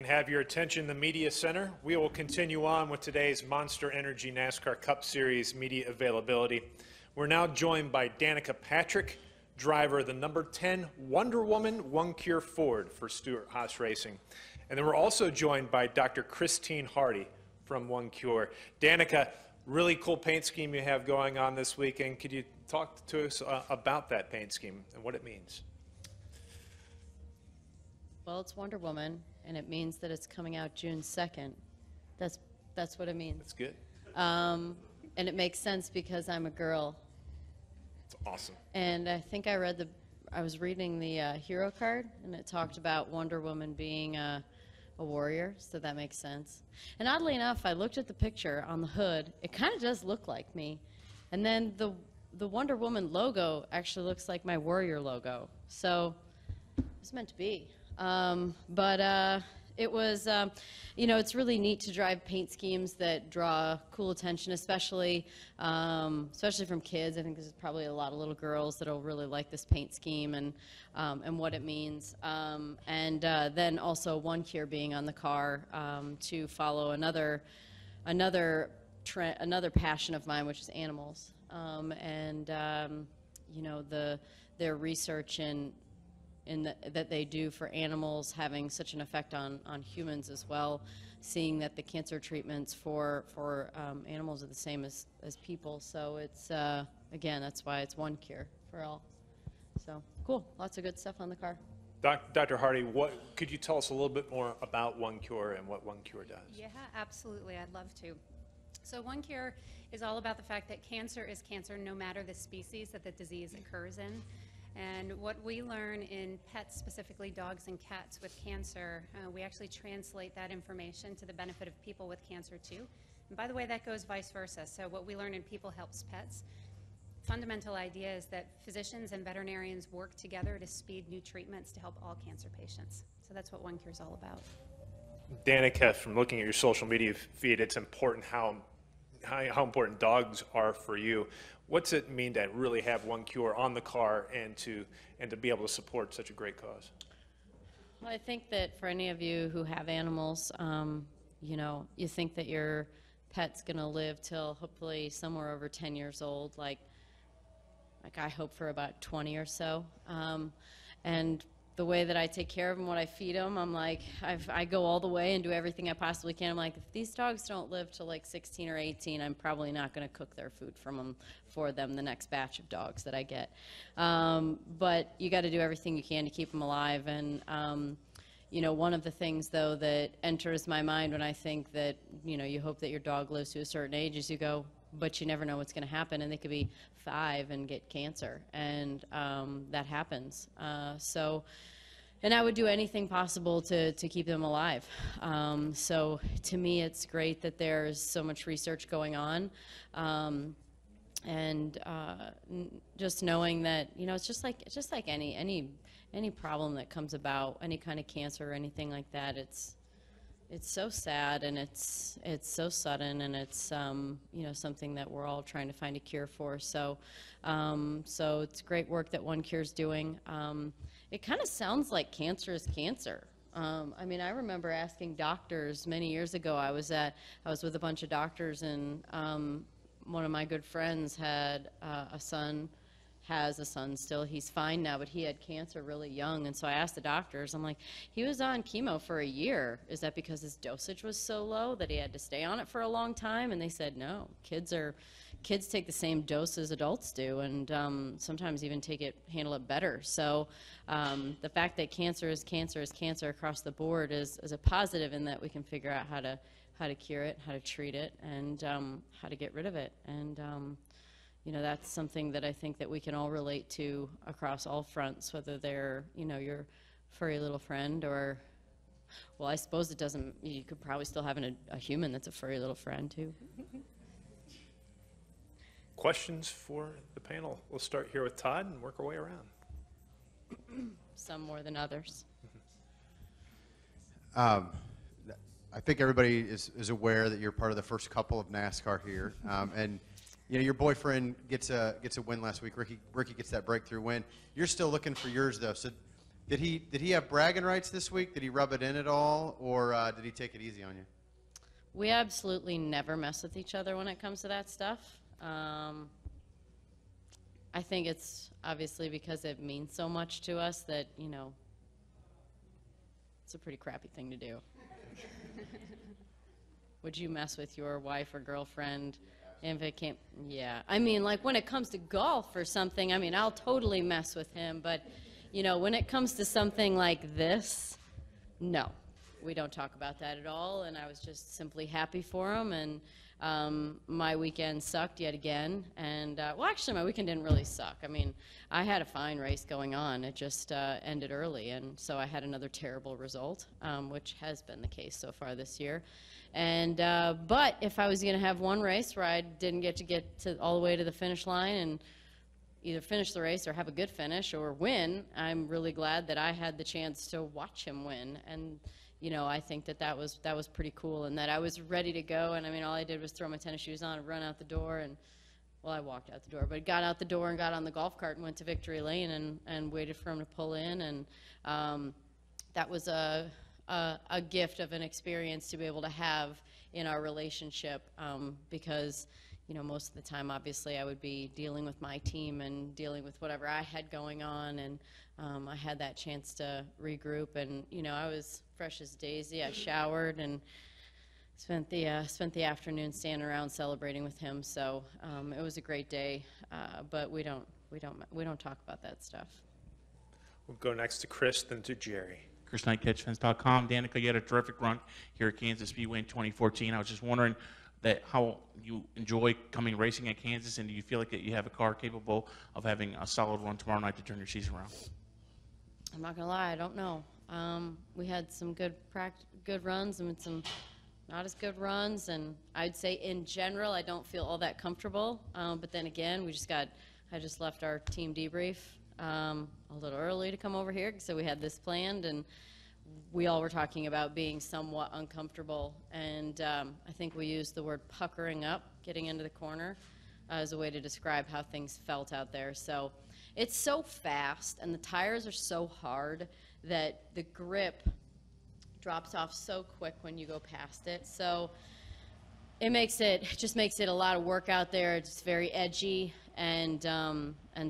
Have your attention, the Media Center. We will continue on with today's Monster Energy NASCAR Cup Series media availability. We're now joined by Danica Patrick, driver of the number 10 Wonder Woman One Cure Ford for Stewart Haas Racing. And then we're also joined by Dr. Christine Hardy from One Cure. Danica, really cool paint scheme you have going on this weekend. Could you talk to us about that paint scheme and what it means? Well, it's Wonder Woman, and it means that it's coming out June 2nd. That's what it means. That's good. And it makes sense because I'm a girl. It's awesome. And I think I was reading the hero card, and it talked about Wonder Woman being a warrior, so that makes sense. And oddly enough, I looked at the picture on the hood. It kind of does look like me. And then the Wonder Woman logo actually looks like my warrior logo. So it's meant to be. It was, you know, it's really neat to drive paint schemes that draw cool attention, especially from kids. I think there's probably a lot of little girls that'll really like this paint scheme and what it means. Then also One Cure being on the car to follow another passion of mine, which is animals. You know, their research that they do for animals having such an effect on humans as well, seeing that the cancer treatments for animals are the same as people. So it's, again, that's why it's One Cure for all. So cool, lots of good stuff on the car. Dr. Hardy, could you tell us a little bit more about One Cure and what One Cure does? Yeah, absolutely, I'd love to. So One Cure is all about the fact that cancer is cancer no matter the species that the disease occurs in. And what we learn in pets, specifically dogs and cats with cancer, we actually translate that information to the benefit of people with cancer too. And by the way, that goes vice versa. So what we learn in people helps pets. Fundamental idea is that physicians and veterinarians work together to speed new treatments to help all cancer patients. So that's what One Cure is all about. Danica, from looking at your social media feed, it's important how important dogs are for you. What's it mean to really have One Cure on the car and to be able to support such a great cause? Well, I think that for any of you who have animals, you know, you think that your pet's going to live till hopefully somewhere over 10 years old, like I hope for about 20 or so. And the way that I take care of them, what I feed them, I'm like, I go all the way and do everything I possibly can. I'm like, if these dogs don't live till like 16 or 18, I'm probably not going to cook their food for them the next batch of dogs that I get. But you got to do everything you can to keep them alive. And you know, one of the things though that enters my mind when I think that, you know, you hope that your dog lives to a certain age is you go, but you never know what's going to happen, and they could be 5 and get cancer, and that happens. And I would do anything possible to keep them alive. So to me, it's great that there's so much research going on, just knowing that, you know, it's just like any problem that comes about, any kind of cancer or anything like that. It's so sad, and it's so sudden, and it's you know, something that we're all trying to find a cure for. So it's great work that One Cure is doing. It kind of sounds like cancer is cancer. I mean, I remember asking doctors many years ago. I was with a bunch of doctors, and one of my good friends had has a son still. He's fine now, but he had cancer really young. And so I asked the doctors, I'm like, he was on chemo for a year. Is that because his dosage was so low that he had to stay on it for a long time? And they said, no, kids take the same dose as adults do, and sometimes even handle it better. So the fact that cancer is cancer across the board is a positive, in that we can figure out how to cure it, how to treat it, and how to get rid of it. And you know, that's something that I think that we can all relate to across all fronts, whether they're, you know, your furry little friend, or, well, I suppose it doesn't, you could probably still have a human that's a furry little friend too. Questions for the panel? We'll start here with Todd and work our way around. Some more than others. I think everybody is aware that you're part of the first couple of NASCAR here, and you know, your boyfriend gets a win last week. Ricky gets that breakthrough win. You're still looking for yours though. So Did he have bragging rights this week? Did he rub it in at all, or did he take it easy on you? We absolutely never mess with each other when it comes to that stuff. I think it's obviously because it means so much to us that, you know, it's a pretty crappy thing to do. Would you mess with your wife or girlfriend if it can't? Yeah. I mean, like when it comes to golf or something, I mean, I'll totally mess with him. But, you know, when it comes to something like this, no. We don't talk about that at all. And I was just simply happy for him. And my weekend sucked yet again. And, well, actually, my weekend didn't really suck. I mean, I had a fine race going on. It just ended early. And so I had another terrible result, which has been the case so far this year. And but if I was going to have one race where I didn't get to all the way to the finish line and either finish the race or have a good finish or win, I'm really glad that I had the chance to watch him win. And you know, I think that was pretty cool, and that I was ready to go. And I mean, all I did was throw my tennis shoes on and run out the door. And well, I walked out the door, but got out the door and got on the golf cart and went to Victory Lane and waited for him to pull in. And that was a gift of an experience to be able to have in our relationship, because, you know, most of the time, obviously, I would be dealing with my team and dealing with whatever I had going on, and I had that chance to regroup. And, you know, I was fresh as daisy. I showered and spent the afternoon standing around celebrating with him. So it was a great day, but we don't talk about that stuff. We'll go next to Chris, then to Jerry. Chris Knight, CatchFence.com. Danica, you had a terrific run here at Kansas Speedway in 2014. I was just wondering how you enjoy coming racing at Kansas, and do you feel like that you have a car capable of having a solid run tomorrow night to turn your season around? I'm not gonna lie, I don't know. We had some good runs and some not as good runs, and I'd say in general I don't feel all that comfortable. But then again, I just left our team debrief a little early to come over here, so we had this planned, and we all were talking about being somewhat uncomfortable, and I think we used the word puckering up, getting into the corner, as a way to describe how things felt out there. So it's so fast, and the tires are so hard that the grip drops off so quick when you go past it. So it just makes it a lot of work out there. It's very edgy, and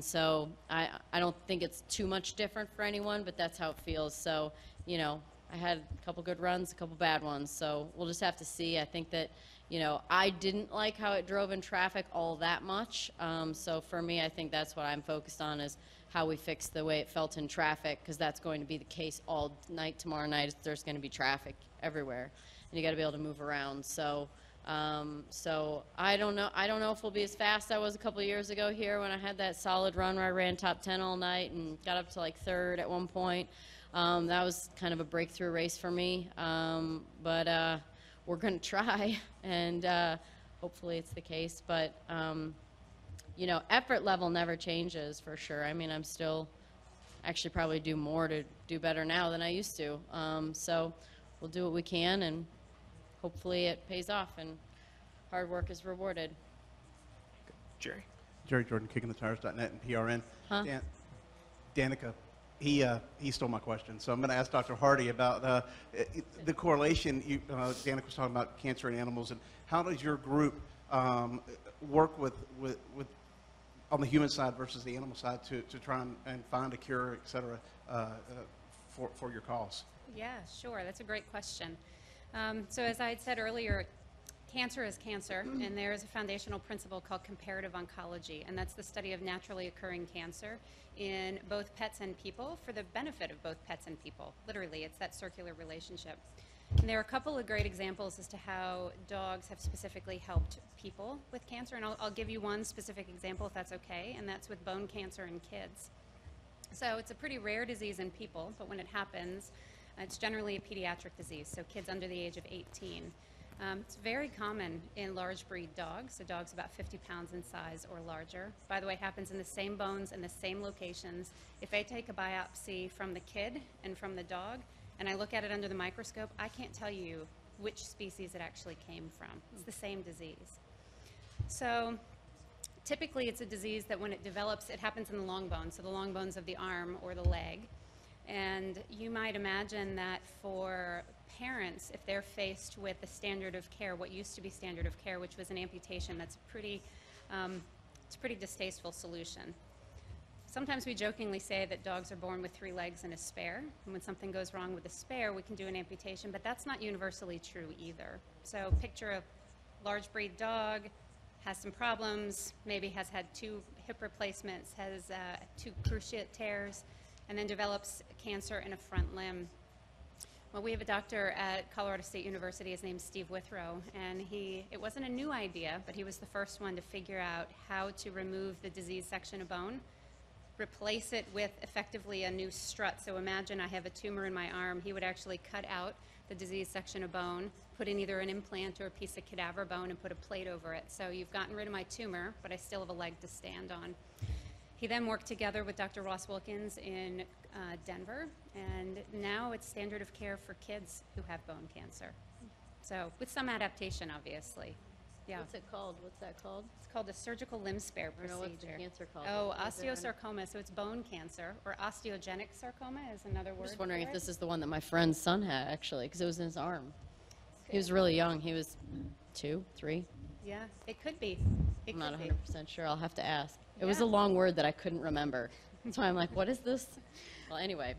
so I don't think it's too much different for anyone, but that's how it feels. So, you know, I had a couple good runs, a couple bad ones, so we'll just have to see. I think that, you know, I didn't like how it drove in traffic all that much. So for me, I think that's what I'm focused on, is how we fix the way it felt in traffic, because that's going to be the case all night tomorrow night. There's going to be traffic everywhere, and you got to be able to move around. So I don't know. I don't know if we'll be as fast as I was a couple of years ago here when I had that solid run where I ran top 10 all night and got up to like third at one point. That was kind of a breakthrough race for me. But we're going to try, and hopefully it's the case. But you know, effort level never changes, for sure. I mean, I'm still actually probably do more to do better now than I used to. So we'll do what we can, and hopefully it pays off and hard work is rewarded. Jerry. Jerry Jordan, KickingTheTires.net and PRN. Huh? Danica, he stole my question, so I'm going to ask Dr. Hardy about the correlation. Danica was talking about cancer in animals, and how does your group work with on the human side versus the animal side to try and find a cure, et cetera, for your cause? Yeah, sure. That's a great question. So as I had said earlier, cancer is cancer, and there is a foundational principle called comparative oncology, and that's the study of naturally occurring cancer in both pets and people for the benefit of both pets and people. Literally, it's that circular relationship. And there are a couple of great examples as to how dogs have specifically helped people with cancer, and I'll give you one specific example if that's okay, and that's with bone cancer in kids. So it's a pretty rare disease in people, but when it happens, it's generally a pediatric disease, so kids under the age of 18. It's very common in large breed dogs, so dogs about 50 pounds in size or larger. By the way, it happens in the same bones and the same locations. If I take a biopsy from the kid and from the dog, and I look at it under the microscope, I can't tell you which species it actually came from. It's the same disease. So typically it's a disease that when it develops, it happens in the long bones, so the long bones of the arm or the leg. And you might imagine that for parents, if they're faced with the standard of care, what used to be standard of care, which was an amputation, that's it's a pretty distasteful solution. Sometimes we jokingly say that dogs are born with 3 legs and a spare, and when something goes wrong with a spare, we can do an amputation, but that's not universally true either. So picture a large breed dog, has some problems, maybe has had 2 hip replacements, has 2 cruciate tears, and then develops cancer in a front limb. Well, we have a doctor at Colorado State University, his name's Steve Withrow, and it wasn't a new idea, but he was the first one to figure out how to remove the diseased section of bone, replace it with effectively a new strut. So imagine I have a tumor in my arm. He would actually cut out the diseased section of bone, put in either an implant or a piece of cadaver bone and put a plate over it. So you've gotten rid of my tumor, but I still have a leg to stand on. He then worked together with Dr. Ross Wilkins in Denver, and now it's standard of care for kids who have bone cancer. So with some adaptation, obviously. Yeah. What's it called? What's that called? It's called a surgical limb spare I don't know procedure. what's the cancer called. Oh, Is there an- osteosarcoma, so it's bone cancer, or osteogenic sarcoma is another word. I'm just wondering for if it. this is the one that my friend's son had, actually, because it was in his arm. He was really young. He was 2, 3. Yeah, it could be. It I'm not could be. 100% sure. I'll have to ask. It was Yeah. a long word that I couldn't remember. That's why I'm like, what is this? Well, anyway,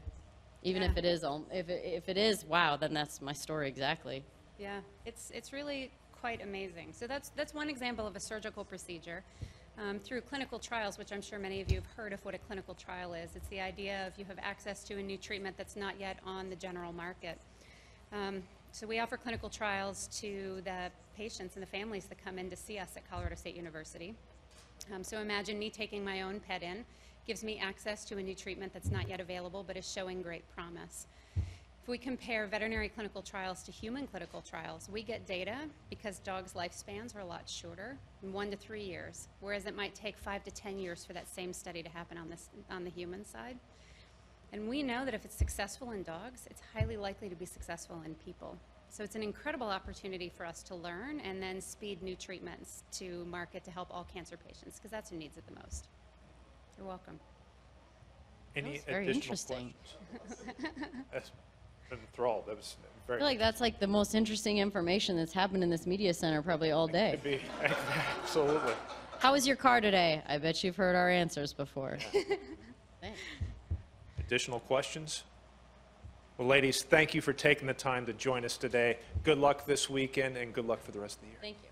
even Yeah. if it is, if it is, wow, then that's my story exactly. Yeah, it's really quite amazing. So that's one example of a surgical procedure. Through clinical trials, which I'm sure many of you have heard of what a clinical trial is. It's the idea of you have access to a new treatment that's not yet on the general market. So we offer clinical trials to the patients and the families that come in to see us at Colorado State University. So imagine me taking my own pet in, gives me access to a new treatment that's not yet available but is showing great promise. If we compare veterinary clinical trials to human clinical trials, we get data because dogs' lifespans are a lot shorter, 1 to 3 years, whereas it might take 5 to 10 years for that same study to happen on the human side. And we know that if it's successful in dogs, it's highly likely to be successful in people. So it's an incredible opportunity for us to learn and then speed new treatments to market to help all cancer patients, because that's who needs it the most. You're welcome. Any was very additional interesting. questions? That's been enthralled. That was I very feel like that's like the most interesting information that's happened in this media center probably all day. Could be. Absolutely. How was your car today? I bet you've heard our answers before. Thanks. Additional questions? Well, ladies, thank you for taking the time to join us today. Good luck this weekend and good luck for the rest of the year. Thank you.